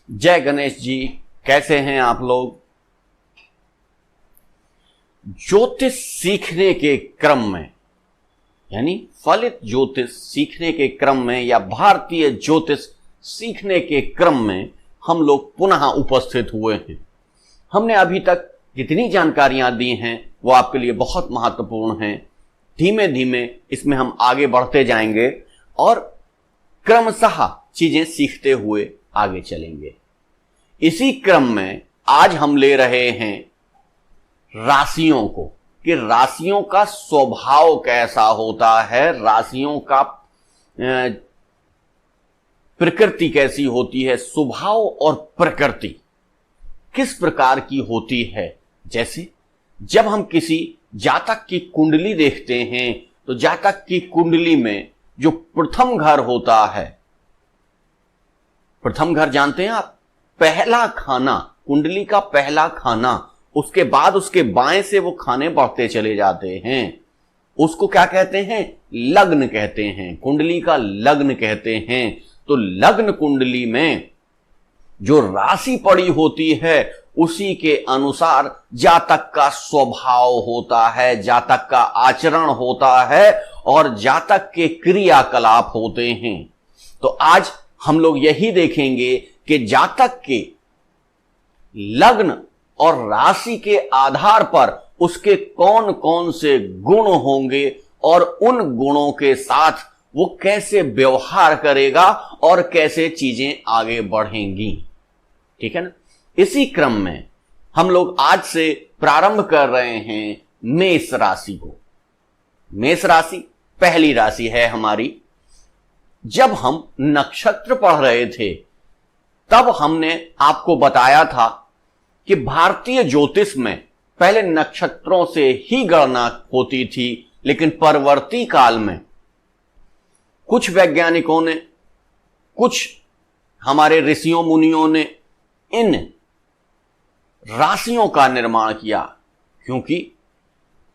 जय गणेश जी। कैसे हैं आप लोग? ज्योतिष सीखने के क्रम में, यानी फलित ज्योतिष सीखने के क्रम में या भारतीय ज्योतिष सीखने के क्रम में हम लोग पुनः उपस्थित हुए हैं। हमने अभी तक जितनी जानकारियां दी हैं वो आपके लिए बहुत महत्वपूर्ण हैं। धीमे धीमे इसमें हम आगे बढ़ते जाएंगे और क्रमशः चीजें सीखते हुए आगे चलेंगे। इसी क्रम में आज हम ले रहे हैं राशियों को, कि राशियों का स्वभाव कैसा होता है, राशियों का प्रकृति कैसी होती है, स्वभाव और प्रकृति किस प्रकार की होती है। जैसे जब हम किसी जातक की कुंडली देखते हैं तो जातक की कुंडली में जो प्रथम घर होता है, प्रथम घर जानते हैं आप, पहला खाना, कुंडली का पहला खाना, उसके बाद उसके बाएं से वो खाने बढ़ते चले जाते हैं, उसको क्या कहते हैं? लग्न कहते हैं। कुंडली का लग्न कहते हैं। तो लग्न कुंडली में जो राशि पड़ी होती है उसी के अनुसार जातक का स्वभाव होता है, जातक का आचरण होता है और जातक के क्रियाकलाप होते हैं। तो आज हम लोग यही देखेंगे कि जातक के लग्न और राशि के आधार पर उसके कौन कौन से गुण होंगे और उन गुणों के साथ वो कैसे व्यवहार करेगा और कैसे चीजें आगे बढ़ेंगी। ठीक है ना? इसी क्रम में हम लोग आज से प्रारंभ कर रहे हैं मेष राशि को। मेष राशि पहली राशि है हमारी। जब हम नक्षत्र पढ़ रहे थे तब हमने आपको बताया था कि भारतीय ज्योतिष में पहले नक्षत्रों से ही गणना होती थी, लेकिन परवर्ती काल में कुछ वैज्ञानिकों ने, कुछ हमारे ऋषियों मुनियों ने इन राशियों का निर्माण किया, क्योंकि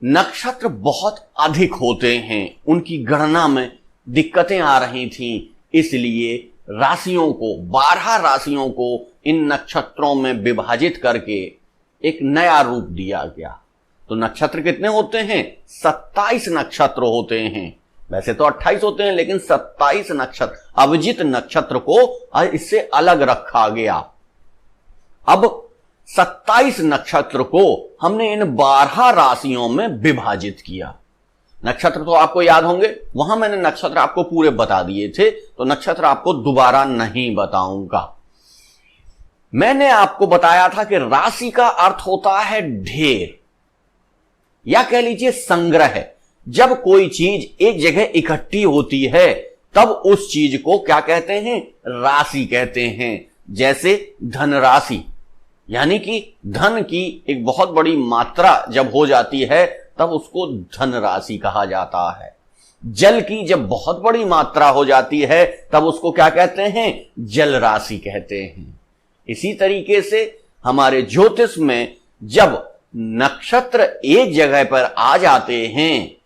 नक्षत्र बहुत अधिक होते हैं, उनकी गणना में दिक्कतें आ रही थीं, इसलिए राशियों को, 12 राशियों को इन नक्षत्रों में विभाजित करके एक नया रूप दिया गया। तो नक्षत्र कितने होते हैं? 27 नक्षत्र होते हैं। वैसे तो 28 होते हैं, लेकिन 27 नक्षत्र, अभिजित नक्षत्र को इससे अलग रखा गया। अब 27 नक्षत्र को हमने इन 12 राशियों में विभाजित किया। नक्षत्र तो आपको याद होंगे, वहां मैंने नक्षत्र आपको पूरे बता दिए थे, तो नक्षत्र आपको दोबारा नहीं बताऊंगा। मैंने आपको बताया था कि राशि का अर्थ होता है ढेर, या कह लीजिए संग्रह। जब कोई चीज एक जगह इकट्ठी होती है तब उस चीज को क्या कहते हैं? राशि कहते हैं। जैसे धनराशि, यानी कि धन की एक बहुत बड़ी मात्रा जब हो जाती है तब उसको धन राशि कहा जाता है। जल की जब बहुत बड़ी मात्रा हो जाती है तब उसको क्या कहते हैं? जल राशि कहते हैं। इसी तरीके से हमारे ज्योतिष में जब नक्षत्र एक जगह पर आ जाते हैं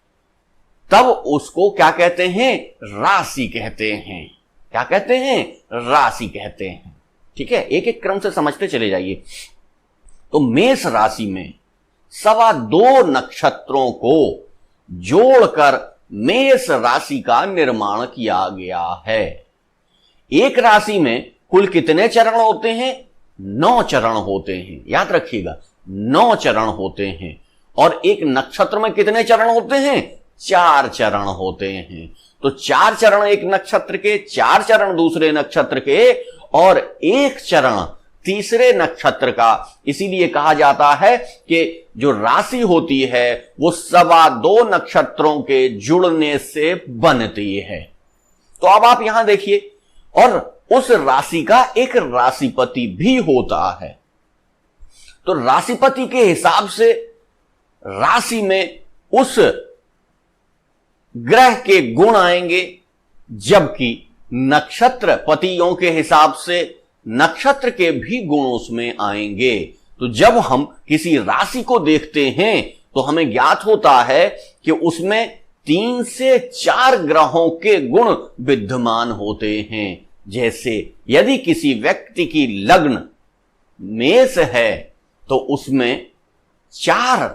तब उसको क्या कहते हैं? राशि कहते हैं। क्या कहते हैं? राशि कहते हैं। ठीक है, एक एक क्रम से समझते चले जाइए। तो मेष राशि में 2.25 नक्षत्रों को जोड़कर मेष राशि का निर्माण किया गया है। एक राशि में कुल कितने चरण होते हैं? 9 चरण होते हैं। याद रखिएगा, 9 चरण होते हैं। और एक नक्षत्र में कितने चरण होते हैं? 4 चरण होते हैं। तो 4 चरण एक नक्षत्र के, 4 चरण दूसरे नक्षत्र के और 1 चरण तीसरे नक्षत्र का। इसीलिए कहा जाता है कि जो राशि होती है वो 2.25 नक्षत्रों के जुड़ने से बनती है। तो अब आप यहां देखिए, और उस राशि का एक राशिपति भी होता है। तो राशिपति के हिसाब से राशि में उस ग्रह के गुण आएंगे, जबकि नक्षत्र पतियों के हिसाब से नक्षत्र के भी गुण उसमें आएंगे। तो जब हम किसी राशि को देखते हैं तो हमें ज्ञात होता है कि उसमें 3 से 4 ग्रहों के गुण विद्यमान होते हैं। जैसे यदि किसी व्यक्ति की लग्न मेष है तो उसमें 4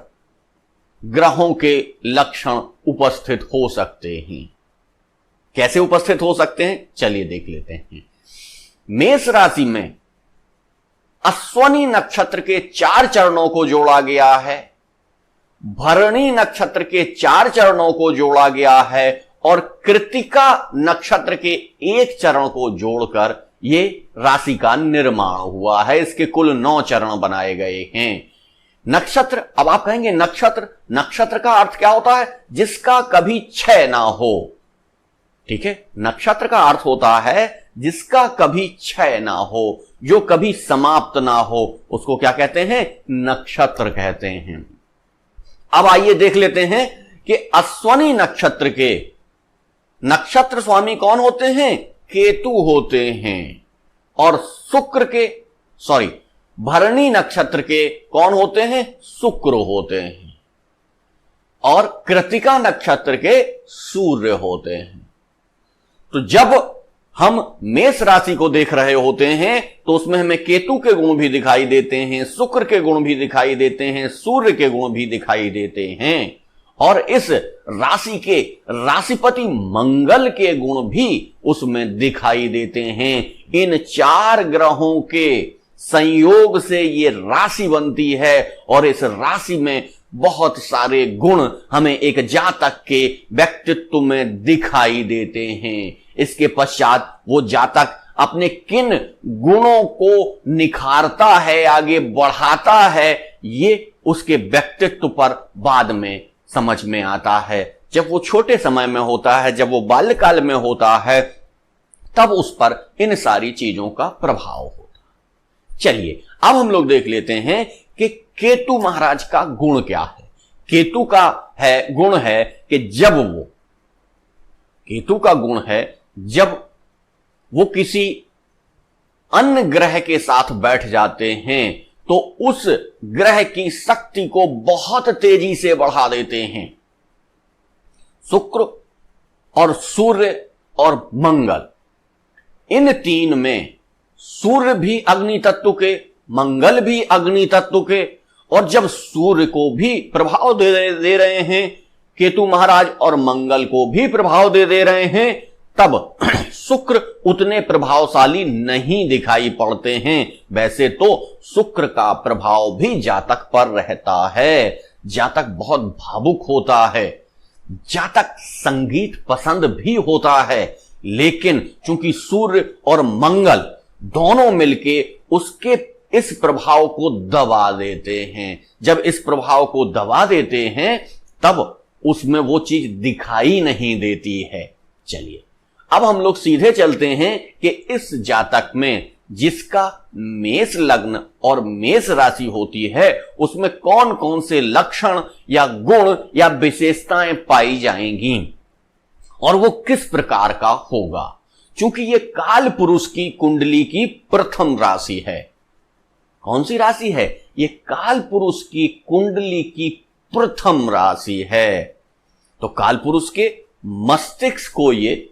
ग्रहों के लक्षण उपस्थित हो सकते हैं। कैसे उपस्थित हो सकते हैं, चलिए देख लेते हैं। मेष राशि में अश्वनी नक्षत्र के 4 चरणों को जोड़ा गया है, भरणी नक्षत्र के 4 चरणों को जोड़ा गया है और कृत्तिका नक्षत्र के 1 चरण को जोड़कर ये राशि का निर्माण हुआ है। इसके कुल 9 चरण बनाए गए हैं। नक्षत्र, अब आप कहेंगे नक्षत्र, नक्षत्र का अर्थ क्या होता है? जिसका कभी क्षय ना हो। ठीक है, नक्षत्र का अर्थ होता है जिसका कभी क्षय ना हो, जो कभी समाप्त ना हो, उसको क्या कहते हैं? नक्षत्र कहते हैं। अब आइए देख लेते हैं कि अश्वनी नक्षत्र के नक्षत्र स्वामी कौन होते हैं? केतु होते हैं। और शुक्र के भरणी नक्षत्र के कौन होते हैं? शुक्र होते हैं। और कृत्तिका नक्षत्र के सूर्य होते हैं। तो जब हम मेष राशि को देख रहे होते हैं तो उसमें हमें केतु के गुण भी दिखाई देते हैं, शुक्र के गुण भी दिखाई देते हैं, सूर्य के गुण भी दिखाई देते हैं और इस राशि के राशिपति मंगल के गुण भी उसमें दिखाई देते हैं। इन 4 ग्रहों के संयोग से ये राशि बनती है और इस राशि में बहुत सारे गुण हमें एक जातक के व्यक्तित्व में दिखाई देते हैं। इसके पश्चात वो जातक अपने किन गुणों को निखारता है, आगे बढ़ाता है, ये उसके व्यक्तित्व पर बाद में समझ में आता है। जब वो छोटे समय में होता है, जब वो बाल्यकाल में होता है, तब उस पर इन सारी चीजों का प्रभाव होता है। चलिए अब हम लोग देख लेते हैं कि केतु महाराज का गुण क्या है। केतु का गुण है कि केतु का गुण है जब वो किसी अन्य ग्रह के साथ बैठ जाते हैं तो उस ग्रह की शक्ति को बहुत तेजी से बढ़ा देते हैं। शुक्र और सूर्य और मंगल, इन 3 में सूर्य भी अग्नि तत्व के, मंगल भी अग्नि तत्व के, और जब सूर्य को भी प्रभाव दे रहे हैं केतु महाराज और मंगल को भी प्रभाव दे रहे हैं, तब शुक्र उतने प्रभावशाली नहीं दिखाई पड़ते हैं। वैसे तो शुक्र का प्रभाव भी जातक पर रहता है। जातक बहुत भावुक होता है, जातक संगीत पसंद भी होता है, लेकिन चूंकि सूर्य और मंगल दोनों मिलके उसके इस प्रभाव को दबा देते हैं। जब इस प्रभाव को दबा देते हैं तब उसमें वो चीज दिखाई नहीं देती है। चलिए अब हम लोग सीधे चलते हैं कि इस जातक में जिसका मेष लग्न और मेष राशि होती है उसमें कौन कौन से लक्षण या गुण या विशेषताएं पाई जाएंगी और वो किस प्रकार का होगा। चूंकि ये काल पुरुष की कुंडली की प्रथम राशि है। कौन सी राशि है? ये काल पुरुष की कुंडली की प्रथम राशि है। तो काल पुरुष के मस्तिष्क को ये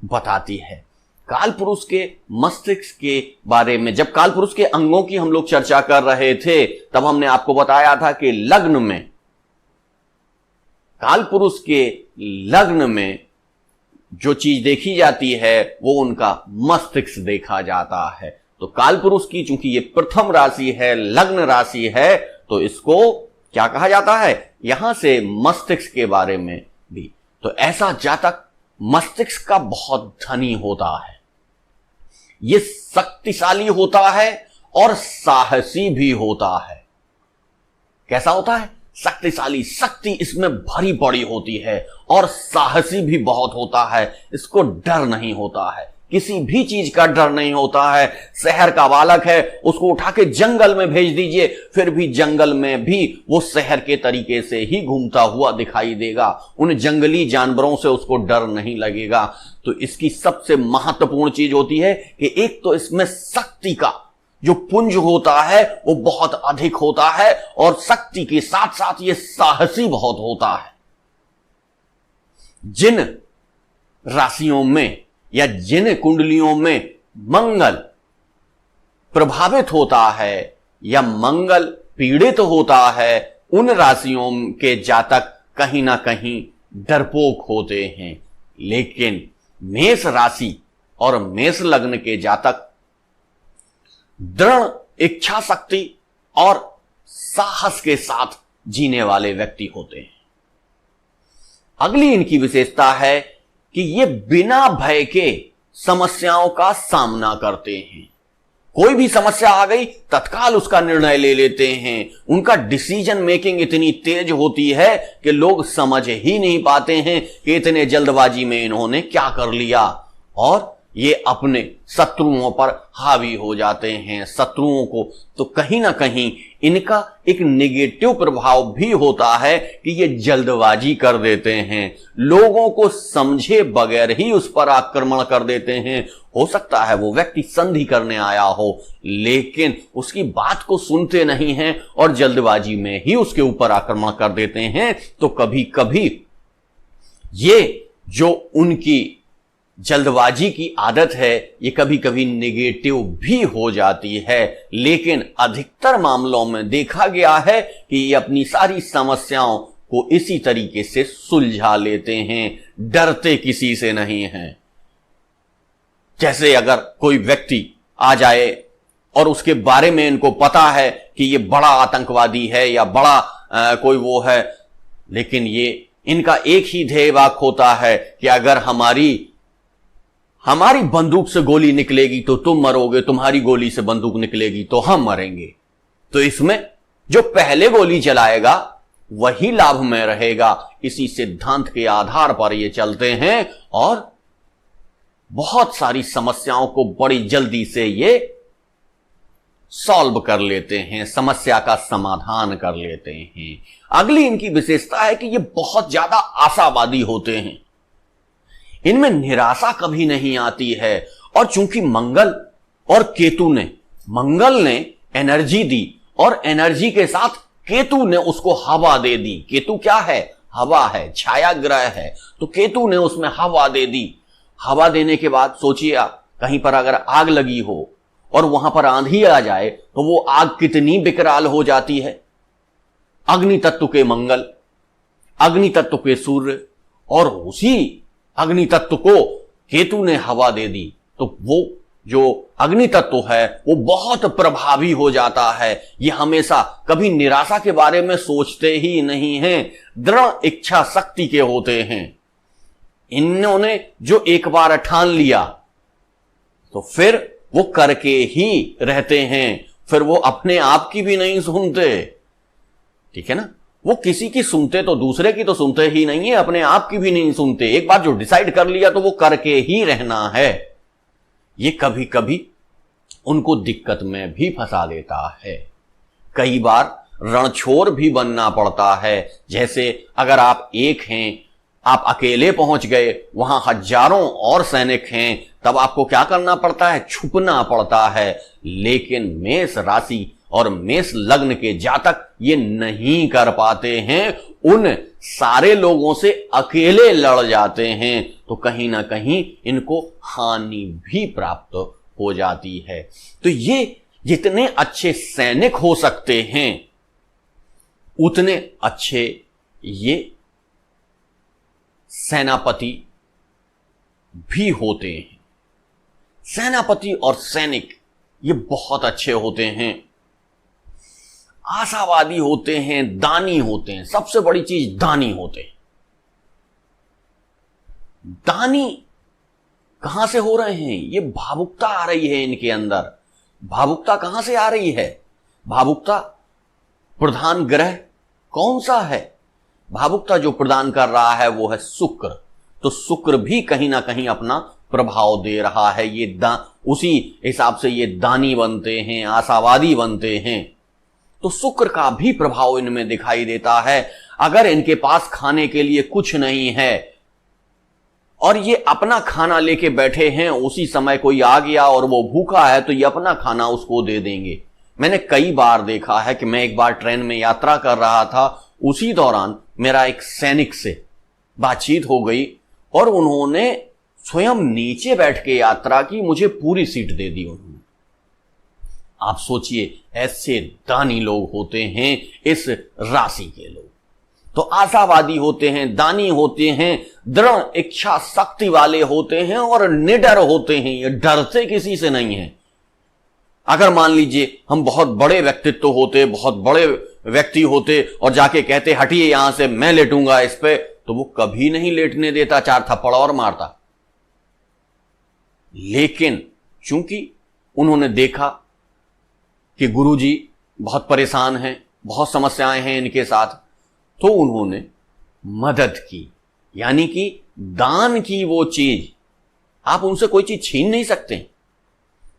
बताती है। काल पुरुष के मस्तिष्क के बारे में जब काल पुरुष के अंगों की हम लोग चर्चा कर रहे थे तब हमने आपको बताया था कि लग्न में, काल पुरुष के लग्न में जो चीज देखी जाती है वो उनका मस्तिष्क देखा जाता है। तो काल पुरुष की चूंकि ये प्रथम राशि है, लग्न राशि है, तो इसको क्या कहा जाता है? यहां से मस्तिष्क के बारे में भी। तो ऐसा जातक मस्तिष्क का बहुत धनी होता है, ये शक्तिशाली होता है और साहसी भी होता है। कैसा होता है? शक्तिशाली, शक्ति इसमें भरी पड़ी होती है और साहसी भी बहुत होता है। इसको डर नहीं होता है, किसी भी चीज का डर नहीं होता है। शहर का बालक है, उसको उठा के जंगल में भेज दीजिए, फिर भी जंगल में भी वो शहर के तरीके से ही घूमता हुआ दिखाई देगा। उन जंगली जानवरों से उसको डर नहीं लगेगा। तो इसकी सबसे महत्वपूर्ण चीज होती है कि एक तो इसमें शक्ति का जो पुंज होता है वो बहुत अधिक होता है और शक्ति के साथ साथ ये साहसी बहुत होता है। जिन राशियों में या जिन कुंडलियों में मंगल प्रभावित होता है या मंगल पीड़ित होता है, उन राशियों के जातक कहीं ना कहीं डरपोक होते हैं। लेकिन मेष राशि और मेष लग्न के जातक दृढ़ इच्छा शक्ति और साहस के साथ जीने वाले व्यक्ति होते हैं। अगली इनकी विशेषता है कि ये बिना भय के समस्याओं का सामना करते हैं। कोई भी समस्या आ गई तत्काल उसका निर्णय ले लेते हैं। उनका डिसीजन मेकिंग इतनी तेज होती है कि लोग समझ ही नहीं पाते हैं कि इतने जल्दबाजी में इन्होंने क्या कर लिया, और ये अपने शत्रुओं पर हावी हो जाते हैं। शत्रुओं को तो कहीं ना कहीं इनका एक नेगेटिव प्रभाव भी होता है कि ये जल्दबाजी कर देते हैं, लोगों को समझे बगैर ही उस पर आक्रमण कर देते हैं। हो सकता है वो व्यक्ति संधि करने आया हो, लेकिन उसकी बात को सुनते नहीं हैं और जल्दबाजी में ही उसके ऊपर आक्रमण कर देते हैं। तो कभी कभी ये जो उनकी जल्दबाजी की आदत है ये कभी कभी नेगेटिव भी हो जाती है, लेकिन अधिकतर मामलों में देखा गया है कि ये अपनी सारी समस्याओं को इसी तरीके से सुलझा लेते हैं, डरते किसी से नहीं हैं। जैसे अगर कोई व्यक्ति आ जाए और उसके बारे में इनको पता है कि ये बड़ा आतंकवादी है या बड़ा कोई वो है, लेकिन ये इनका एक ही ध्येय वाक्य होता है कि अगर हमारी बंदूक से गोली निकलेगी तो तुम मरोगे, तुम्हारी गोली से बंदूक निकलेगी तो हम मरेंगे। तो इसमें जो पहले गोली चलाएगा वही लाभ में रहेगा। इसी सिद्धांत के आधार पर ये चलते हैं और बहुत सारी समस्याओं को बड़ी जल्दी से ये सॉल्व कर लेते हैं, समस्या का समाधान कर लेते हैं। अगली इनकी विशेषता है कि ये बहुत ज्यादा आशावादी होते हैं, इनमें निराशा कभी नहीं आती है। और चूंकि मंगल ने एनर्जी दी और एनर्जी के साथ केतु ने उसको हवा दे दी। केतु क्या है? हवा है, छाया ग्रह है, तो केतु ने उसमें हवा दे दी। हवा देने के बाद सोचिए आप, कहीं पर अगर आग लगी हो और वहां पर आंधी आ जाए तो वो आग कितनी विकराल हो जाती है। अग्नि तत्व के मंगल, अग्नि तत्व के सूर्य और उसी अग्नि तत्व को केतु ने हवा दे दी, तो वो जो अग्नि तत्व है वो बहुत प्रभावी हो जाता है। ये हमेशा कभी निराशा के बारे में सोचते ही नहीं हैं, दृढ़ इच्छा शक्ति के होते हैं। इन्होंने जो एक बार ठान लिया तो फिर वो करके ही रहते हैं, फिर वो अपने आप की भी नहीं सुनते। ठीक है ना, वो किसी की सुनते तो दूसरे की तो सुनते ही नहीं है, अपने आप की भी नहीं सुनते। एक बार जो डिसाइड कर लिया तो वो करके ही रहना है। ये कभी कभी उनको दिक्कत में भी फंसा देता है, कई बार रणछोड़ भी बनना पड़ता है। जैसे अगर आप एक हैं, आप अकेले पहुंच गए, वहां हजारों और सैनिक हैं, तब आपको क्या करना पड़ता है? छुपना पड़ता है। लेकिन मेष राशि और मेष लग्न के जातक ये नहीं कर पाते हैं, उन सारे लोगों से अकेले लड़ जाते हैं, तो कहीं ना कहीं इनको हानि भी प्राप्त हो जाती है। तो ये जितने अच्छे सैनिक हो सकते हैं उतने अच्छे ये सेनापति भी होते हैं। सेनापति और सैनिक ये बहुत अच्छे होते हैं, आशावादी होते हैं, दानी होते हैं। सबसे बड़ी चीज दानी होते हैं। दानी कहां से हो रहे हैं? ये भावुकता आ रही है इनके अंदर। भावुकता कहां से आ रही है? भावुकता प्रधान ग्रह कौन सा है? भावुकता जो प्रदान कर रहा है वो है शुक्र। तो शुक्र भी कहीं ना कहीं अपना प्रभाव दे रहा है। ये उसी हिसाब से ये दानी बनते हैं, आशावादी बनते हैं। तो शुक्र का भी प्रभाव इनमें दिखाई देता है। अगर इनके पास खाने के लिए कुछ नहीं है और ये अपना खाना लेके बैठे हैं, उसी समय कोई आ गया और वो भूखा है तो ये अपना खाना उसको दे देंगे। मैंने कई बार देखा है कि मैं एक बार ट्रेन में यात्रा कर रहा था, उसी दौरान मेरा एक सैनिक से बातचीत हो गई और उन्होंने स्वयं नीचे बैठ के यात्रा की, मुझे पूरी सीट दे दी उन्होंने। आप सोचिए, ऐसे दानी लोग होते हैं इस राशि के लोग। तो आशावादी होते हैं, दानी होते हैं, दृढ़ इच्छा शक्ति वाले होते हैं और निडर होते हैं। ये डरते किसी से नहीं है। अगर मान लीजिए हम बहुत बड़े व्यक्तित्व होते, बहुत बड़े व्यक्ति होते और जाके कहते हटिए यहां से, मैं लेटूंगा इस पे, तो वो कभी नहीं लेटने देता, 4 थप्पड़ और मारता। लेकिन चूंकि उन्होंने देखा कि गुरुजी बहुत परेशान हैं, बहुत समस्याएं हैं इनके साथ, तो उन्होंने मदद की, यानी कि दान की। वो चीज आप उनसे कोई चीज छीन नहीं सकते,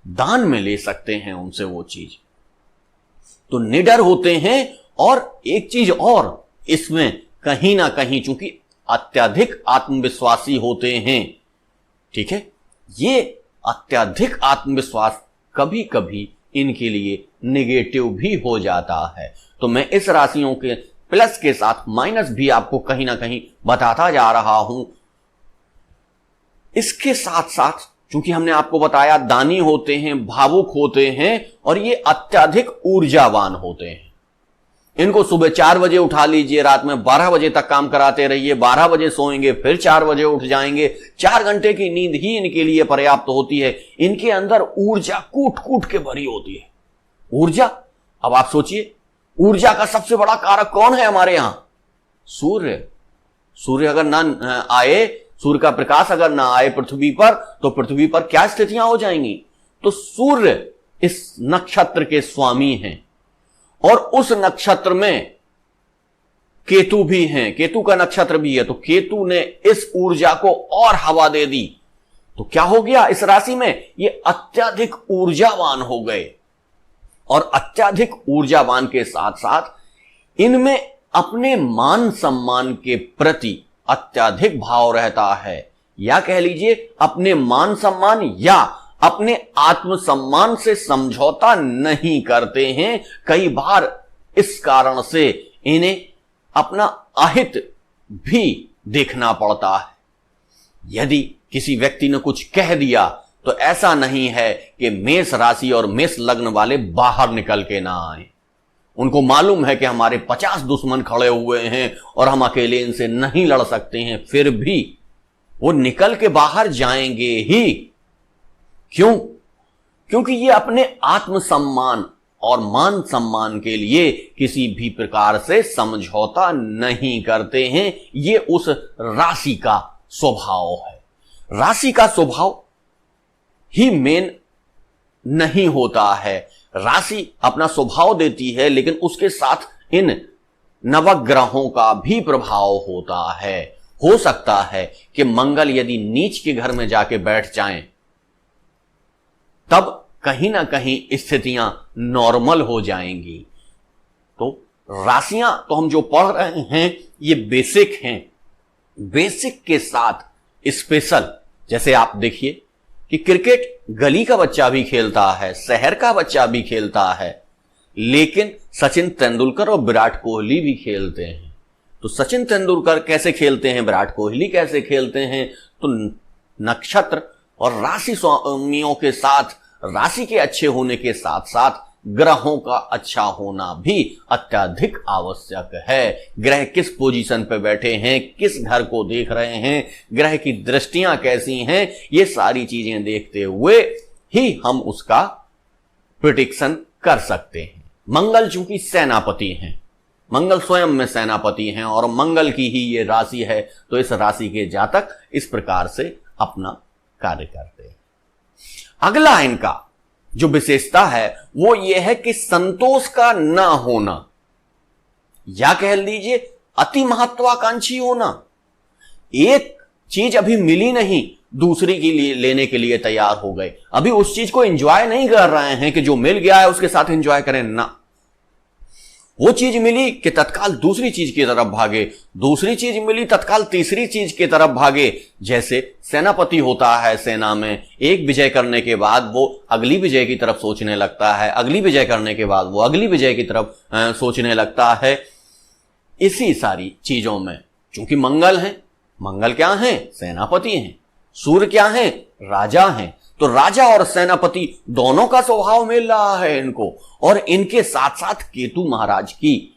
दान में ले सकते हैं उनसे वो चीज। तो निडर होते हैं। और एक चीज और इसमें कहीं ना कहीं, चूंकि अत्यधिक आत्मविश्वासी होते हैं, ठीक है, ये अत्यधिक आत्मविश्वास कभी कभी इनके लिए नेगेटिव भी हो जाता है। तो मैं इस राशियों के प्लस के साथ माइनस भी आपको कहीं ना कहीं बताता जा रहा हूं। इसके साथ साथ क्योंकि हमने आपको बताया दानी होते हैं, भावुक होते हैं और ये अत्यधिक ऊर्जावान होते हैं। इनको सुबह 4 बजे उठा लीजिए, रात में 12 बजे तक काम कराते रहिए, 12 बजे सोएंगे, फिर 4 बजे उठ जाएंगे। 4 घंटे की नींद ही इनके लिए पर्याप्त होती है। इनके अंदर ऊर्जा कूट कूट के भरी होती है। ऊर्जा, अब आप सोचिए, ऊर्जा का सबसे बड़ा कारक कौन है हमारे यहां? सूर्य। सूर्य अगर ना आए, सूर्य का प्रकाश अगर ना आए पृथ्वी पर, तो पृथ्वी पर क्या स्थितियां हो जाएंगी? तो सूर्य इस नक्षत्र के स्वामी हैं और उस नक्षत्र में केतु भी हैं, केतु का नक्षत्र भी है। तो केतु ने इस ऊर्जा को और हवा दे दी। तो क्या हो गया इस राशि में? ये अत्यधिक ऊर्जावान हो गए। और अत्यधिक ऊर्जावान के साथ साथ इनमें अपने मान सम्मान के प्रति अत्यधिक भाव रहता है, या कह लीजिए अपने मान सम्मान या अपने आत्मसम्मान से समझौता नहीं करते हैं। कई बार इस कारण से इन्हें अपना अहित भी देखना पड़ता है। यदि किसी व्यक्ति ने कुछ कह दिया तो ऐसा नहीं है कि मेष राशि और मेष लग्न वाले बाहर निकल के ना आए। उनको मालूम है कि हमारे 50 दुश्मन खड़े हुए हैं और हम अकेले इनसे नहीं लड़ सकते हैं, फिर भी वो निकल के बाहर जाएंगे ही। क्यों? क्योंकि ये अपने आत्मसम्मान और मान सम्मान के लिए किसी भी प्रकार से समझौता नहीं करते हैं। ये उस राशि का स्वभाव है। राशि का स्वभाव ही मेन नहीं होता है। राशि अपना स्वभाव देती है, लेकिन उसके साथ इन नवग्रहों का भी प्रभाव होता है। हो सकता है कि मंगल यदि नीच के घर में जाके बैठ जाएं, तब कहीं ना कहीं स्थितियां नॉर्मल हो जाएंगी। तो राशियां तो हम जो पढ़ रहे हैं ये बेसिक हैं। बेसिक के साथ स्पेशल, जैसे आप देखिए कि क्रिकेट गली का बच्चा भी खेलता है, शहर का बच्चा भी खेलता है, लेकिन सचिन तेंदुलकर और विराट कोहली भी खेलते हैं। तो सचिन तेंदुलकर कैसे खेलते हैं, विराट कोहली कैसे खेलते हैं? तो नक्षत्र और राशि स्वामियों के साथ, राशि के अच्छे होने के साथ साथ ग्रहों का अच्छा होना भी अत्यधिक आवश्यक है। ग्रह किस पोजीशन पे बैठे हैं, किस घर को देख रहे हैं, ग्रह की दृष्टियां कैसी हैं, ये सारी चीजें देखते हुए ही हम उसका प्रेडिक्शन कर सकते हैं। मंगल चूंकि सेनापति हैं, मंगल स्वयं में सेनापति हैं और मंगल की ही ये राशि है, तो इस राशि के जातक इस प्रकार से अपना कार्य करते हैं। अगला इनका जो विशेषता है वो ये है कि संतोष का ना होना, या कह लीजिए अति महत्वाकांक्षी होना। एक चीज अभी मिली नहीं, दूसरी के लिए लेने के लिए तैयार हो गए। अभी उस चीज को एंजॉय नहीं कर रहे हैं कि जो मिल गया है उसके साथ एंजॉय करें ना। वो चीज मिली कि तत्काल दूसरी चीज की तरफ भागे, दूसरी चीज मिली तत्काल तीसरी चीज की तरफ भागे। जैसे सेनापति होता है सेना में, एक विजय करने के बाद वो अगली विजय की तरफ सोचने लगता है, अगली विजय करने के बाद वो अगली विजय की तरफ सोचने लगता है। इसी सारी चीजों में चूंकि मंगल है, मंगल क्या है? सेनापति हैं, सूर्य क्या है? राजा हैं। तो राजा और सेनापति दोनों का स्वभाव मिल रहा है इनको, और इनके साथ साथ केतु महाराज की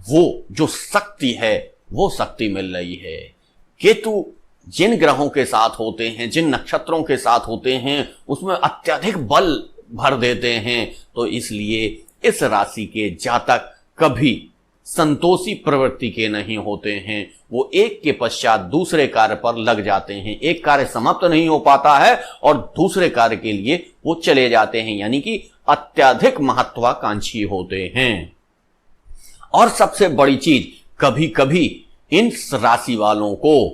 वो जो शक्ति है वो शक्ति मिल रही है। केतु जिन ग्रहों के साथ होते हैं, जिन नक्षत्रों के साथ होते हैं, उसमें अत्यधिक बल भर देते हैं। तो इसलिए इस राशि के जातक कभी संतोषी प्रवृत्ति के नहीं होते हैं। वो एक के पश्चात दूसरे कार्य पर लग जाते हैं। एक कार्य समाप्त नहीं हो पाता है और दूसरे कार्य के लिए वो चले जाते हैं, यानी कि अत्यधिक महत्वाकांक्षी होते हैं। और सबसे बड़ी चीज, कभी कभी इन राशि वालों को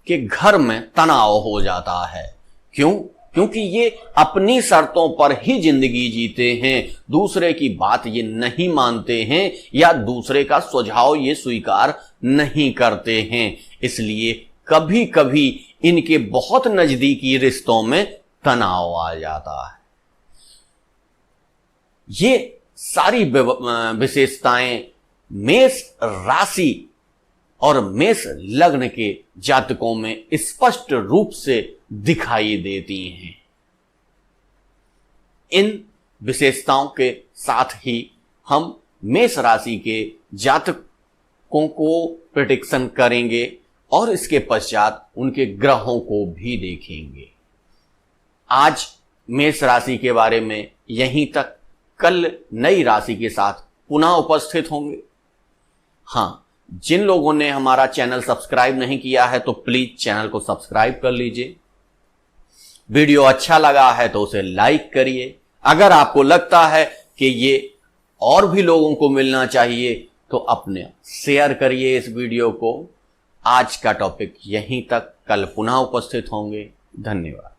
के घर में तनाव हो जाता है। क्यों? क्योंकि ये अपनी शर्तों पर ही जिंदगी जीते हैं, दूसरे की बात ये नहीं मानते हैं या दूसरे का सुझाव ये स्वीकार नहीं करते हैं। इसलिए कभी कभी इनके बहुत नजदीकी रिश्तों में तनाव आ जाता है। ये सारी विशेषताएं मेष राशि और मेष लग्न के जातकों में स्पष्ट रूप से दिखाई देती हैं। इन विशेषताओं के साथ ही हम मेष राशि के जातकों को प्रेडिक्शन करेंगे और इसके पश्चात उनके ग्रहों को भी देखेंगे। आज मेष राशि के बारे में यहीं तक। कल नई राशि के साथ पुनः उपस्थित होंगे। हाँ, जिन लोगों ने हमारा चैनल सब्सक्राइब नहीं किया है तो प्लीज चैनल को सब्सक्राइब कर लीजिए। वीडियो अच्छा लगा है तो उसे लाइक करिए। अगर आपको लगता है कि ये और भी लोगों को मिलना चाहिए तो अपने शेयर करिए इस वीडियो को। आज का टॉपिक यहीं तक। कल पुनः उपस्थित होंगे। धन्यवाद।